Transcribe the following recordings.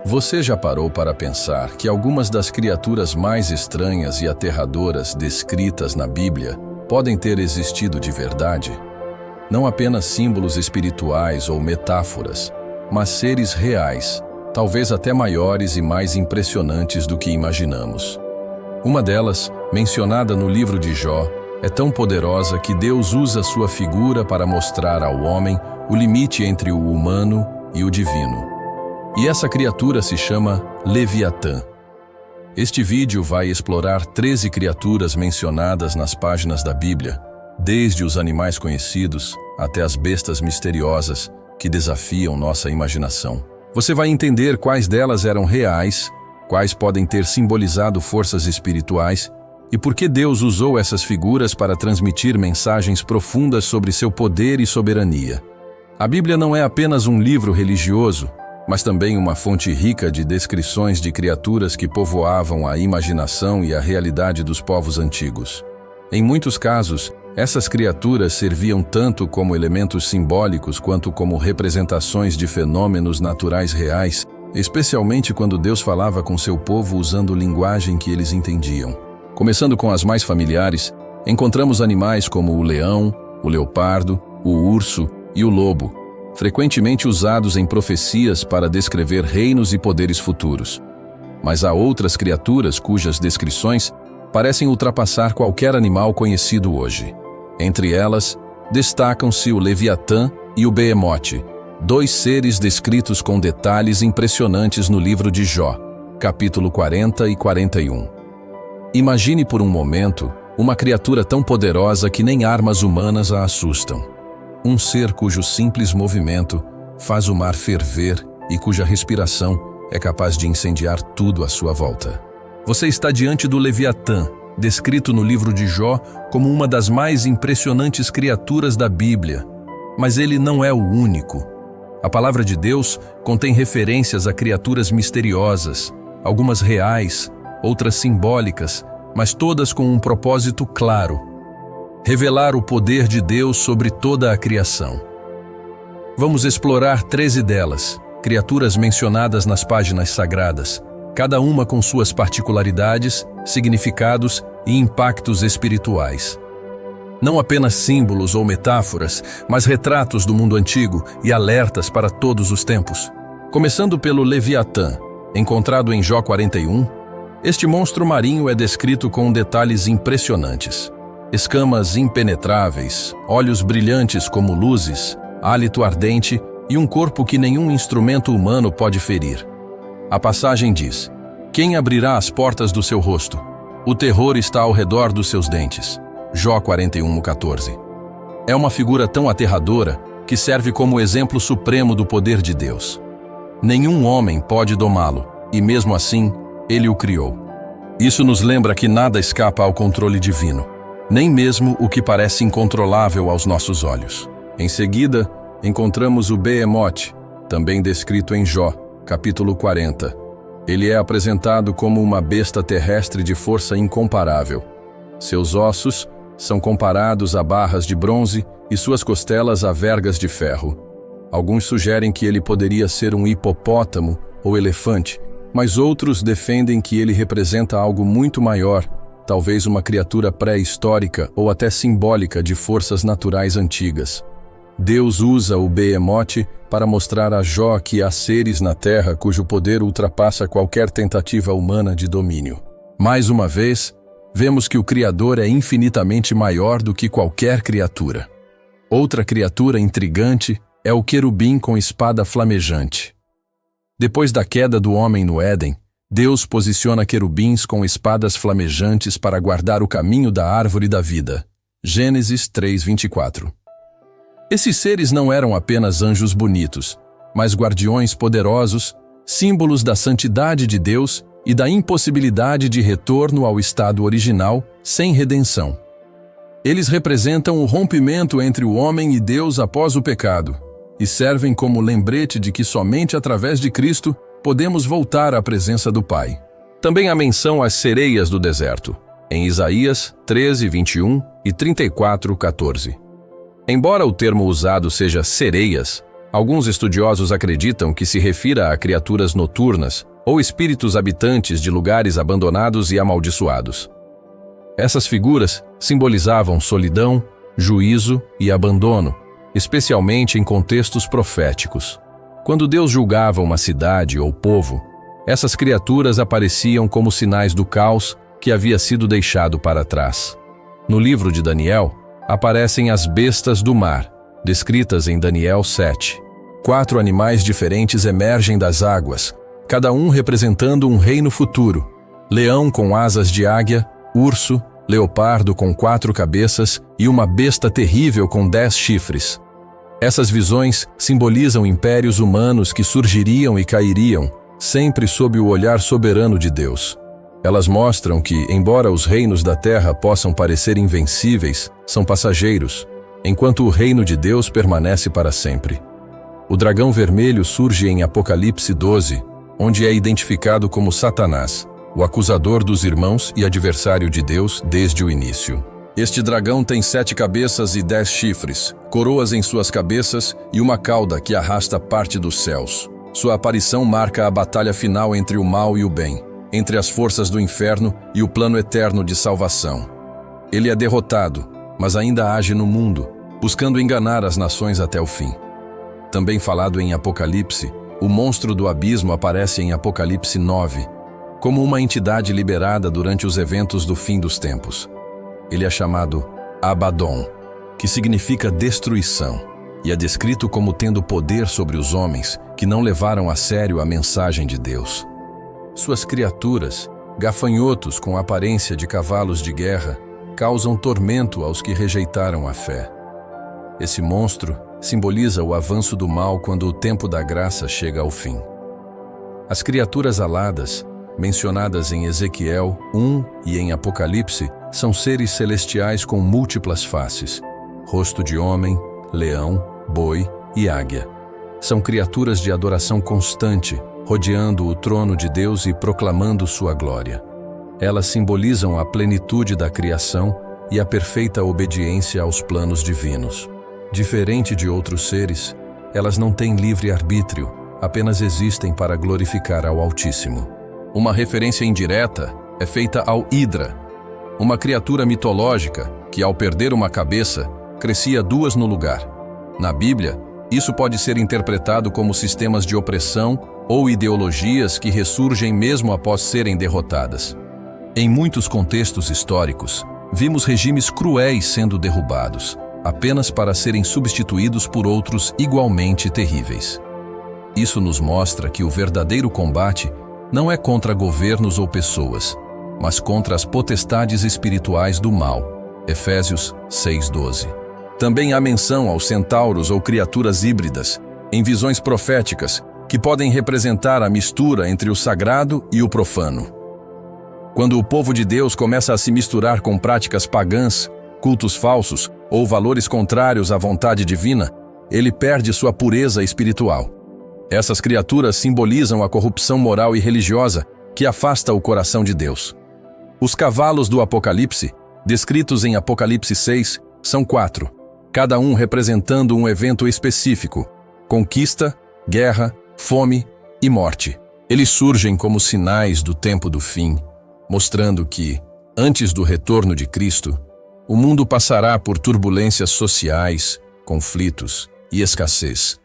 Você já parou para pensar que algumas das criaturas mais estranhas e aterradoras descritas na Bíblia podem ter existido de verdade? Não apenas símbolos espirituais ou metáforas, mas seres reais, talvez até maiores e mais impressionantes do que imaginamos. Uma delas, mencionada no livro de Jó, é tão poderosa que Deus usa sua figura para mostrar ao homem o limite entre o humano e o divino. E essa criatura se chama Leviatã. Este vídeo vai explorar 13 criaturas mencionadas nas páginas da Bíblia, desde os animais conhecidos até as bestas misteriosas que desafiam nossa imaginação. Você vai entender quais delas eram reais, quais podem ter simbolizado forças espirituais e por que Deus usou essas figuras para transmitir mensagens profundas sobre seu poder e soberania. A Bíblia não é apenas um livro religioso, mas também uma fonte rica de descrições de criaturas que povoavam a imaginação e a realidade dos povos antigos. Em muitos casos, essas criaturas serviam tanto como elementos simbólicos quanto como representações de fenômenos naturais reais, especialmente quando Deus falava com seu povo usando linguagem que eles entendiam. Começando com as mais familiares, encontramos animais como o leão, o leopardo, o urso e o lobo, frequentemente usados em profecias para descrever reinos e poderes futuros. Mas há outras criaturas cujas descrições parecem ultrapassar qualquer animal conhecido hoje. Entre elas, destacam-se o Leviatã e o Behemote, dois seres descritos com detalhes impressionantes no livro de Jó, capítulo 40 e 41. Imagine por um momento uma criatura tão poderosa que nem armas humanas a assustam. Um ser cujo simples movimento faz o mar ferver e cuja respiração é capaz de incendiar tudo à sua volta. Você está diante do Leviatã, descrito no livro de Jó como uma das mais impressionantes criaturas da Bíblia. Mas ele não é o único. A palavra de Deus contém referências a criaturas misteriosas, algumas reais, outras simbólicas, mas todas com um propósito claro: revelar o poder de Deus sobre toda a criação. Vamos explorar 13 delas, criaturas mencionadas nas páginas sagradas, cada uma com suas particularidades, significados e impactos espirituais. Não apenas símbolos ou metáforas, mas retratos do mundo antigo e alertas para todos os tempos. Começando pelo Leviatã, encontrado em Jó 41, este monstro marinho é descrito com detalhes impressionantes. Escamas impenetráveis, olhos brilhantes como luzes, hálito ardente e um corpo que nenhum instrumento humano pode ferir. A passagem diz: quem abrirá as portas do seu rosto? O terror está ao redor dos seus dentes. Jó 41:14. É uma figura tão aterradora que serve como exemplo supremo do poder de Deus. Nenhum homem pode domá-lo, e mesmo assim, ele o criou. Isso nos lembra que nada escapa ao controle divino, nem mesmo o que parece incontrolável aos nossos olhos. Em seguida, encontramos o Behemote, também descrito em Jó, capítulo 40. Ele é apresentado como uma besta terrestre de força incomparável. Seus ossos são comparados a barras de bronze e suas costelas a vergas de ferro. Alguns sugerem que ele poderia ser um hipopótamo ou elefante, mas outros defendem que ele representa algo muito maior, talvez uma criatura pré-histórica ou até simbólica de forças naturais antigas. Deus usa o Behemote para mostrar a Jó que há seres na Terra cujo poder ultrapassa qualquer tentativa humana de domínio. Mais uma vez, vemos que o Criador é infinitamente maior do que qualquer criatura. Outra criatura intrigante é o querubim com espada flamejante. Depois da queda do homem no Éden, Deus posiciona querubins com espadas flamejantes para guardar o caminho da árvore da vida. Gênesis 3:24. Esses seres não eram apenas anjos bonitos, mas guardiões poderosos, símbolos da santidade de Deus e da impossibilidade de retorno ao estado original sem redenção. Eles representam o rompimento entre o homem e Deus após o pecado e servem como lembrete de que somente através de Cristo podemos voltar à presença do Pai. Também há menção às sereias do deserto, em Isaías 13:21 e 34:14. Embora o termo usado seja sereias, Alguns estudiosos acreditam que se refira a criaturas noturnas ou espíritos habitantes de lugares abandonados e amaldiçoados. Essas figuras simbolizavam solidão, juízo e abandono, especialmente em contextos proféticos. Quando Deus julgava uma cidade ou povo, essas criaturas apareciam como sinais do caos que havia sido deixado para trás. No livro de Daniel, aparecem as bestas do mar, descritas em Daniel 7. 4 animais diferentes emergem das águas, cada um representando um reino futuro: leão com asas de águia, urso, leopardo com 4 cabeças e uma besta terrível com 10 chifres. Essas visões simbolizam impérios humanos que surgiriam e cairiam, sempre sob o olhar soberano de Deus. Elas mostram que, embora os reinos da terra possam parecer invencíveis, são passageiros, enquanto o reino de Deus permanece para sempre. O dragão vermelho surge em Apocalipse 12, onde é identificado como Satanás, o acusador dos irmãos e adversário de Deus desde o início. Este dragão tem 7 cabeças e 10 chifres, coroas em suas cabeças e uma cauda que arrasta parte dos céus. Sua aparição marca a batalha final entre o mal e o bem, entre as forças do inferno e o plano eterno de salvação. Ele é derrotado, mas ainda age no mundo, buscando enganar as nações até o fim. Também falado em Apocalipse, o monstro do abismo aparece em Apocalipse 9, como uma entidade liberada durante os eventos do fim dos tempos. Ele é chamado Abaddon, que significa destruição, e é descrito como tendo poder sobre os homens que não levaram a sério a mensagem de Deus. Suas criaturas, gafanhotos com aparência de cavalos de guerra, causam tormento aos que rejeitaram a fé. Esse monstro simboliza o avanço do mal quando o tempo da graça chega ao fim. As criaturas aladas, mencionadas em Ezequiel 1 e em Apocalipse, são seres celestiais com múltiplas faces: rosto de homem, leão, boi e águia. São criaturas de adoração constante, rodeando o trono de Deus e proclamando sua glória. Elas simbolizam a plenitude da criação e a perfeita obediência aos planos divinos. Diferente de outros seres, elas não têm livre-arbítrio, apenas existem para glorificar ao Altíssimo. Uma referência indireta é feita ao Hidra, uma criatura mitológica que, ao perder uma cabeça, crescia 2 no lugar. Na Bíblia, isso pode ser interpretado como sistemas de opressão ou ideologias que ressurgem mesmo após serem derrotadas. Em muitos contextos históricos, vimos regimes cruéis sendo derrubados, apenas para serem substituídos por outros igualmente terríveis. Isso nos mostra que o verdadeiro combate não é contra governos ou pessoas, mas contra as potestades espirituais do mal. Efésios 6:12. Também há menção aos centauros ou criaturas híbridas, em visões proféticas, que podem representar a mistura entre o sagrado e o profano. Quando o povo de Deus começa a se misturar com práticas pagãs, cultos falsos ou valores contrários à vontade divina, ele perde sua pureza espiritual. Essas criaturas simbolizam a corrupção moral e religiosa que afasta o coração de Deus. Os cavalos do Apocalipse, descritos em Apocalipse 6, são 4, cada um representando um evento específico: conquista, guerra, fome e morte. Eles surgem como sinais do tempo do fim, mostrando que, antes do retorno de Cristo, o mundo passará por turbulências sociais, conflitos e escassez.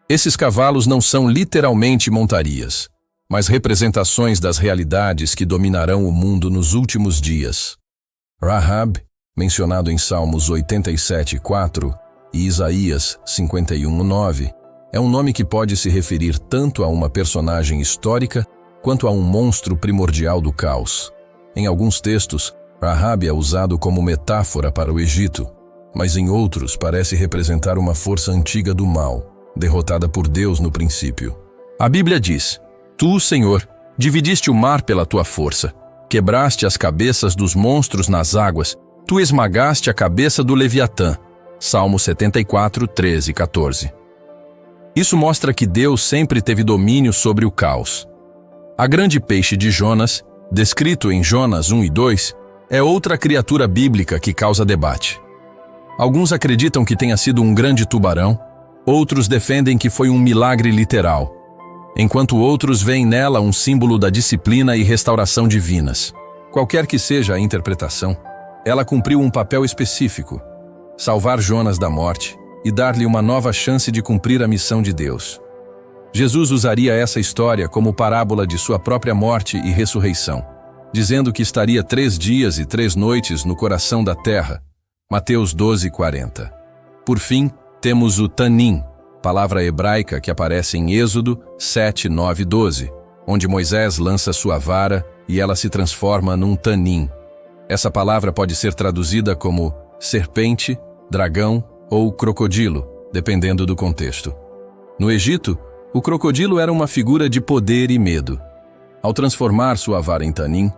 Esses cavalos não são literalmente montarias, mas representações das realidades que dominarão o mundo nos últimos dias. Rahab, mencionado em Salmos 87:4 e Isaías 51:9, é um nome que pode se referir tanto a uma personagem histórica quanto a um monstro primordial do caos. Em alguns textos, Rahab é usado como metáfora para o Egito, mas em outros parece representar uma força antiga do mal, derrotada por Deus no princípio. A Bíblia diz: Tu, Senhor, dividiste o mar pela tua força, quebraste as cabeças dos monstros nas águas, tu esmagaste a cabeça do Leviatã. Salmo 74, 13 e 14. Isso mostra que Deus sempre teve domínio sobre o caos. A grande peixe de Jonas, descrito em Jonas 1 e 2, é outra criatura bíblica que causa debate. Alguns acreditam que tenha sido um grande tubarão, Outros defendem que foi um milagre literal, enquanto outros veem nela um símbolo da disciplina e restauração divinas. Qualquer que seja a interpretação, ela cumpriu um papel específico: salvar Jonas da morte e dar-lhe uma nova chance de cumprir a missão de Deus. Jesus usaria essa história como parábola de sua própria morte e ressurreição, dizendo que estaria 3 dias e 3 noites no coração da terra. Mateus 12:40. Por fim, temos o Tanim, palavra hebraica que aparece em Êxodo 7, 9 e 12, onde Moisés lança sua vara e ela se transforma num Tanim. Essa palavra pode ser traduzida como serpente, dragão ou crocodilo, dependendo do contexto. No Egito, o crocodilo era uma figura de poder e medo. Ao transformar sua vara em Tanim,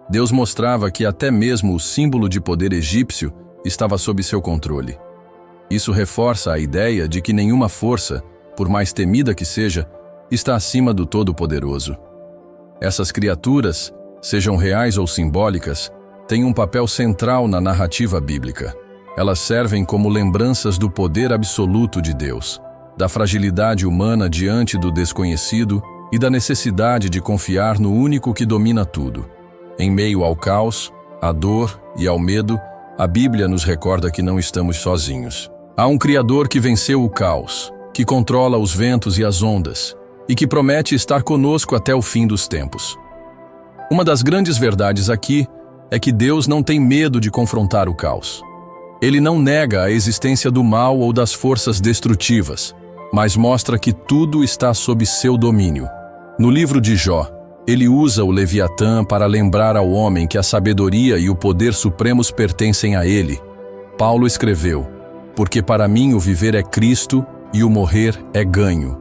Deus mostrava que até mesmo o símbolo de poder egípcio estava sob seu controle. Isso reforça a ideia de que nenhuma força, por mais temida que seja, está acima do Todo-Poderoso. Essas criaturas, sejam reais ou simbólicas, têm um papel central na narrativa bíblica. Elas servem como lembranças do poder absoluto de Deus, da fragilidade humana diante do desconhecido e da necessidade de confiar no único que domina tudo. Em meio ao caos, à dor e ao medo, a Bíblia nos recorda que não estamos sozinhos. Há um Criador que venceu o caos, que controla os ventos e as ondas, e que promete estar conosco até o fim dos tempos. Uma das grandes verdades aqui é que Deus não tem medo de confrontar o caos. Ele não nega a existência do mal ou das forças destrutivas, mas mostra que tudo está sob seu domínio. No livro de Jó, ele usa o Leviatã para lembrar ao homem que a sabedoria e o poder supremos pertencem a ele. Paulo escreveu: "Porque para mim o viver é Cristo e o morrer é ganho."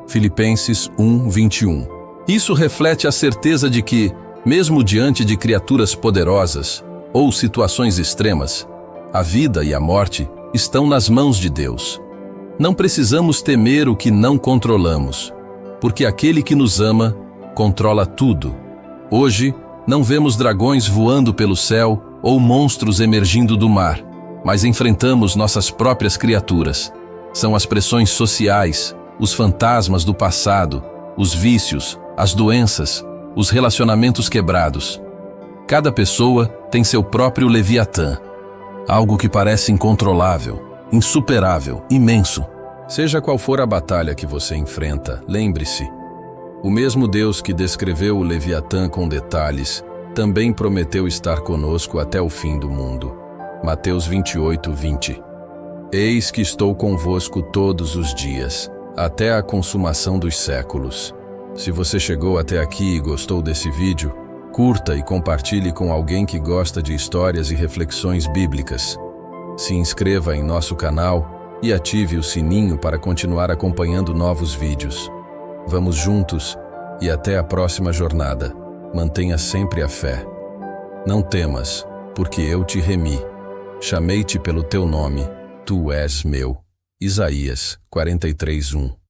Filipenses 1:21. Isso reflete a certeza de que, mesmo diante de criaturas poderosas ou situações extremas, a vida e a morte estão nas mãos de Deus. Não precisamos temer o que não controlamos, porque aquele que nos ama controla tudo. Hoje, não vemos dragões voando pelo céu ou monstros emergindo do mar, mas enfrentamos nossas próprias criaturas. São as pressões sociais, os fantasmas do passado, os vícios, as doenças, os relacionamentos quebrados. Cada pessoa tem seu próprio Leviatã, algo que parece incontrolável, insuperável, imenso. Seja qual for a batalha que você enfrenta, lembre-se: o mesmo Deus que descreveu o Leviatã com detalhes também prometeu estar conosco até o fim do mundo. Mateus 28:20. Eis que estou convosco todos os dias, até a consumação dos séculos. Se você chegou até aqui e gostou desse vídeo, curta e compartilhe com alguém que gosta de histórias e reflexões bíblicas. Se inscreva em nosso canal e ative o sininho para continuar acompanhando novos vídeos. Vamos juntos e até a próxima jornada. Mantenha sempre a fé. Não temas, porque eu te remi. Chamei-te pelo teu nome, tu és meu. Isaías 43:1.